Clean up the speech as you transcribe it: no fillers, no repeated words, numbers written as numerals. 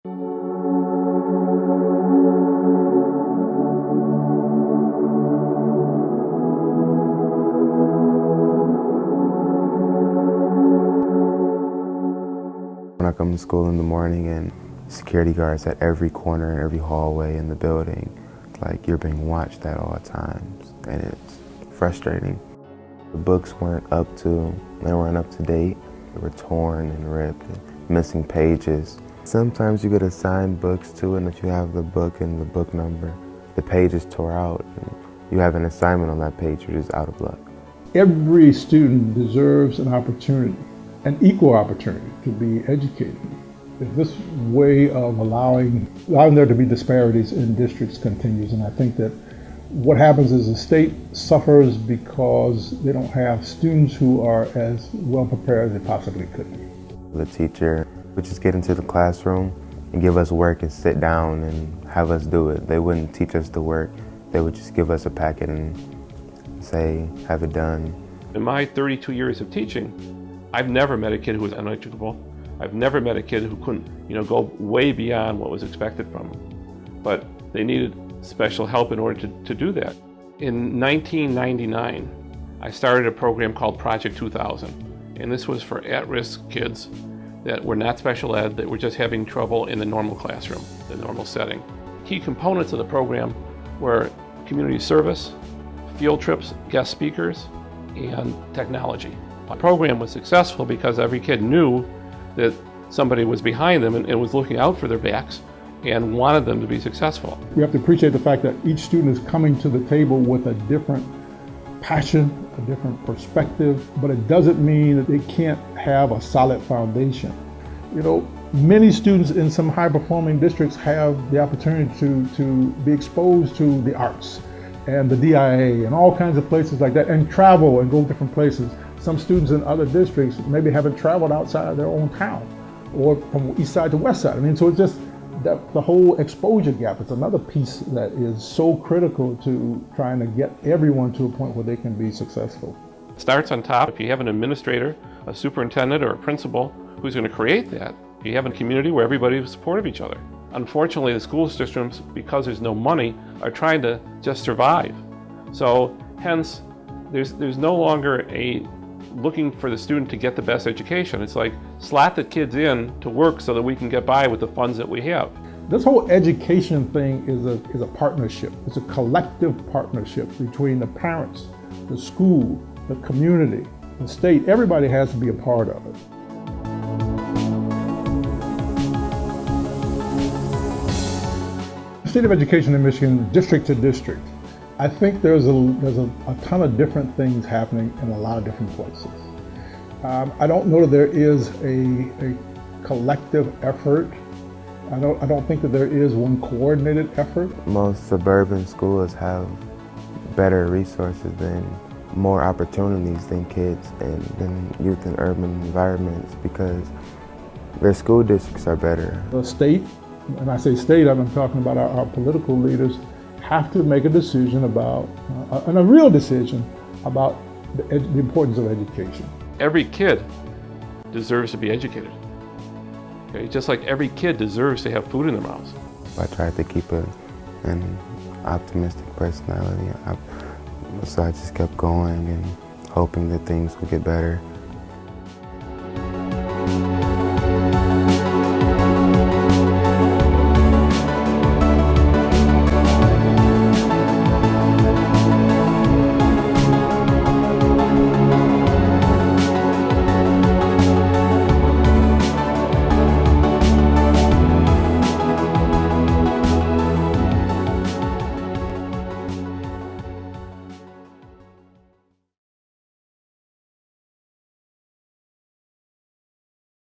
When I come to school in the morning and security guards at every corner and every hallway in the building, it's like you're being watched at all times, and it's frustrating. The books weren't up to date. They were torn and ripped and missing pages. Sometimes you get assigned books too, and if you have the book and the book number, the page is tore out, and you have an assignment on that page, you're just out of luck. Every student deserves an opportunity, an equal opportunity to be educated. If this way of allowing there to be disparities in districts continues, and I think that what happens is the state suffers because they don't have students who are as well prepared as they possibly could be. The teacher would just get into the classroom and give us work and sit down and have us do it. They wouldn't teach us the work. They would just give us a packet and say, have it done. In my 32 years of teaching, I've never met a kid who was uneducable. I've never met a kid who couldn't, go way beyond what was expected from them. But they needed special help in order to do that. In 1999, I started a program called Project 2000, and this was for at-risk kids that were not special ed, that were just having trouble in the normal classroom, the normal setting. Key components of the program were community service, field trips, guest speakers, and technology. The program was successful because every kid knew that somebody was behind them and was looking out for their backs and wanted them to be successful. We have to appreciate the fact that each student is coming to the table with a different passion, a different perspective, but it doesn't mean that they can't have a solid foundation. Many students in some high-performing districts have the opportunity to be exposed to the arts and the DIA and all kinds of places like that, and travel and go different places. Some students in other districts maybe haven't traveled outside their own town or from east side to west side. So it's just that the whole exposure gap is another piece that is so critical to trying to get everyone to a point where they can be successful. It starts on top. If you have an administrator, a superintendent, or a principal who's going to create that, you have a community where everybody is supportive of each other. Unfortunately, the school systems, because there's no money, are trying to just survive. So hence, there's no longer a looking for the student to get the best education. It's like slot the kids in to work so that we can get by with the funds that we have. This whole education thing is a partnership. It's a collective partnership between the parents, the school, the community, the state. Everybody has to be a part of it. The state of education in Michigan, district to district, I think there's a ton of different things happening in a lot of different places. I don't know that there is a collective effort. I don't think that there is one coordinated effort. Most suburban schools have better resources and more opportunities than kids and than youth in urban environments because their school districts are better. The state, and I say state, I'm talking about our political leaders, have to make a decision about, and a real decision about the importance of education. Every kid deserves to be educated. Okay? Just like every kid deserves to have food in their mouths. I tried to keep an optimistic personality, so I just kept going and hoping that things would get better.